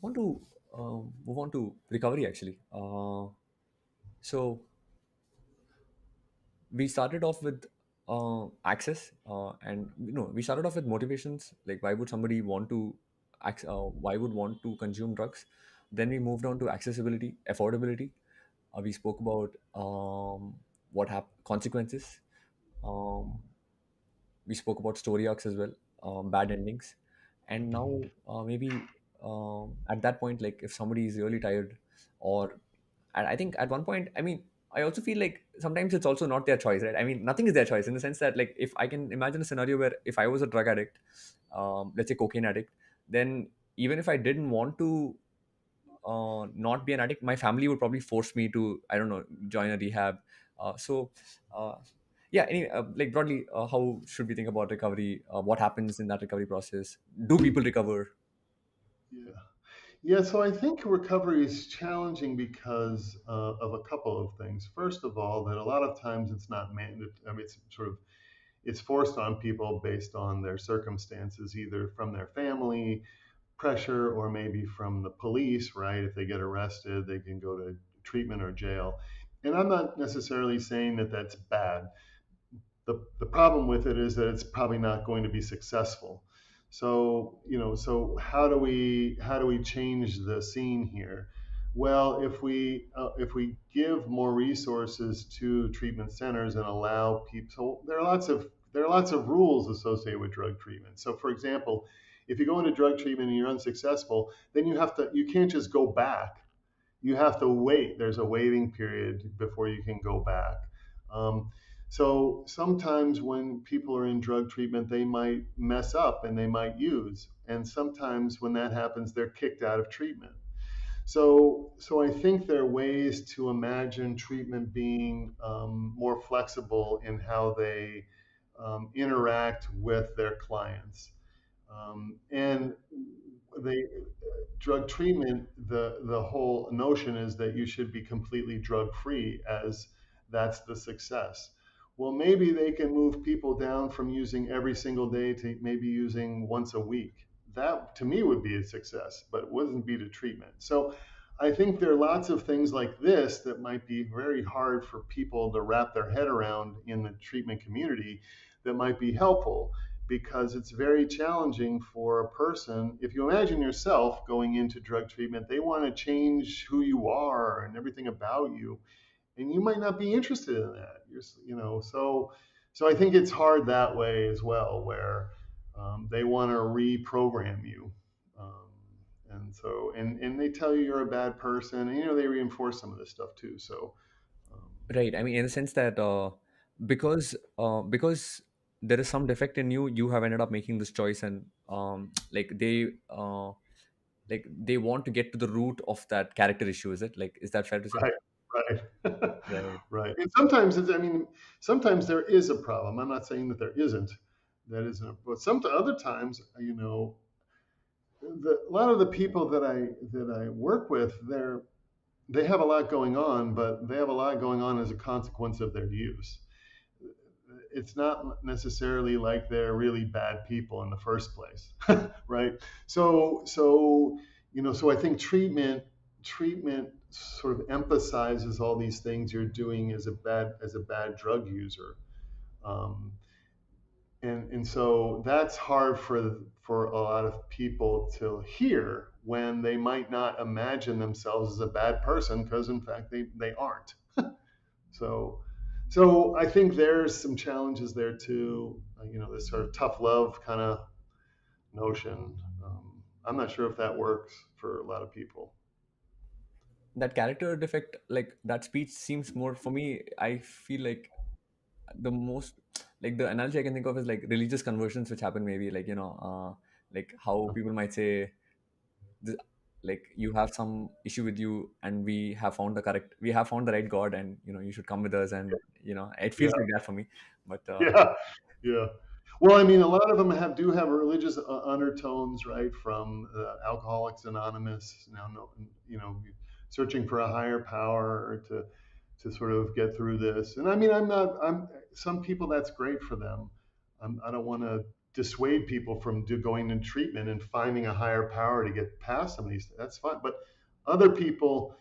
want to move on to recovery actually. So we started off with access, and we started off with motivations, like why would somebody want to why would want to consume drugs. Then we moved on to accessibility, affordability. We spoke about consequences. Um, we spoke about story arcs as well, bad endings, and now maybe at that point, like if somebody is really tired, or and I think at one point, I mean, I also feel like sometimes it's also not their choice, right? I mean, nothing is their choice in the sense that, like, if I can imagine a scenario where if I was a drug addict, let's say cocaine addict, then even if I didn't want to not be an addict, my family would probably force me to, I don't know, join a rehab. So, uh, yeah. Anyway, like broadly, how should we think about recovery? What happens in that recovery process? Do people recover? Yeah. Yeah, so I think recovery is challenging because of a couple of things. First of all, that a lot of times it's not mandated. I mean, it's forced on people based on their circumstances, either from their family pressure or maybe from the police. Right? If they get arrested, they can go to treatment or jail. And I'm not necessarily saying that that's bad. The problem with it is that it's probably not going to be successful. So so how do we change the scene here? Well, if we give more resources to treatment centers and allow people, so there are lots of rules associated with drug treatment. So, for example, if you go into drug treatment and you're unsuccessful, then you can't just go back. You have to wait. There's a waiting period before you can go back. Um, so sometimes when people are in drug treatment, they might mess up and they might use. And sometimes when that happens, they're kicked out of treatment. So I think there are ways to imagine treatment being more flexible in how they interact with their clients. And the drug treatment, the whole notion is that you should be completely drug free, as that's the success. Well, maybe they can move people down from using every single day to maybe using once a week. That to me would be a success, but it wouldn't be the treatment. So I think there are lots of things like this that might be very hard for people to wrap their head around in the treatment community, that might be helpful, because it's very challenging for a person. If you imagine yourself going into drug treatment, they want to change who you are and everything about you, and you might not be interested in that. So I think it's hard that way as well, where they want to reprogram you. Um, and they tell you you're a bad person, and they reinforce some of this stuff too. So um, Right. I mean, in the sense that because there is some defect in you, you have ended up making this choice, and like they want to get to the root of that character issue. Is it, like, is that fair to say? right, right, Right. right. And sometimes sometimes there is a problem. I'm not saying that there isn't. That isn't, but some other times, a lot of the people that I work with, they have a lot going on, but they have a lot going on as a consequence of their use. It's not necessarily like they're really bad people in the first place, right? So I think treatment sort of emphasizes all these things you're doing as a bad drug user. Um, and so that's hard for a lot of people to hear, when they might not imagine themselves as a bad person, because in fact they aren't. So I think there's some challenges there too. This sort of tough love kind of notion. I'm not sure if that works for a lot of people. That character defect, like that speech, seems more for me. I feel like the most, like the analogy I can think of is like religious conversions, which happen maybe, like like how people might say, th- like you have some issue with you, and we have found the right God, and you should come with us, and it Yeah, feels like that for me. But yeah, yeah. Well, I mean, a lot of them do have religious undertones, right? From Alcoholics Anonymous, now, searching for a higher power to sort of get through this. And I mean, I'm not. I'm some people, that's great for them. I don't want to. dissuade people from going to treatment and finding a higher power to get past some of these. That's fine, but other people.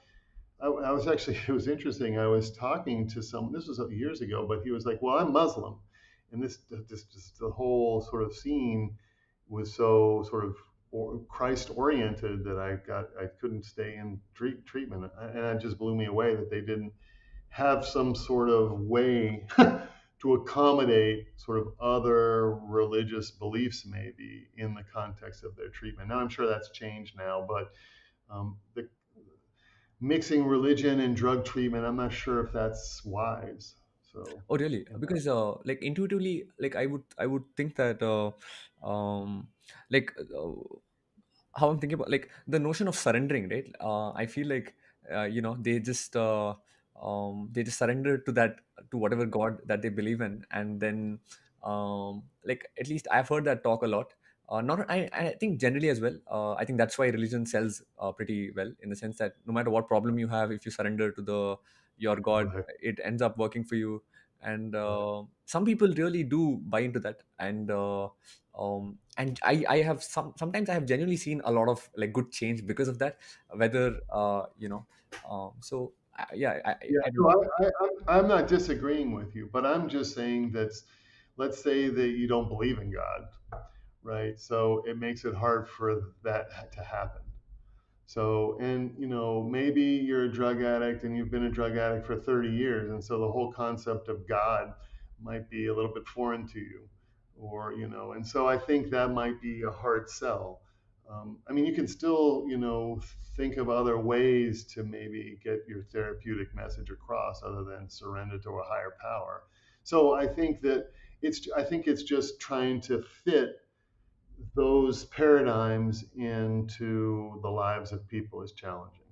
I was actually, it was interesting. I was talking to someone, this was years ago, but he was like, well, I'm Muslim. And this just the whole sort of scene was so sort of Christ oriented that I couldn't stay in treatment. And it just blew me away that they didn't have some sort of way to accommodate sort of other religious beliefs maybe in the context of their treatment. Now, I'm sure that's changed now, but the mixing religion and drug treatment, I'm not sure if that's wise. So, Oh, really? and Because like intuitively, like I would think that like how I'm thinking about like the notion of surrendering, right? I feel like they just surrender to that, to whatever God that they believe in, and then like at least I've heard that talk a lot. Not I think generally as well. I think that's why religion sells pretty well, in the sense that no matter what problem you have, if you surrender to the your God, right, it ends up working for you. And right. some people really do buy into that. And I have sometimes I have genuinely seen a lot of like good change because of that, whether so yeah, Yeah, I don't so know. I'm not disagreeing with you, but I'm just saying that, let's say that you don't believe in God, right? So it makes it hard for that to happen. So, and maybe you're a drug addict and you've been a drug addict for 30 years. And so the whole concept of God might be a little bit foreign to you. And so I think that might be a hard sell. I mean, you can still, think of other ways to maybe get your therapeutic message across other than surrender to a higher power. So I think it's just trying to fit those paradigms into the lives of people is challenging.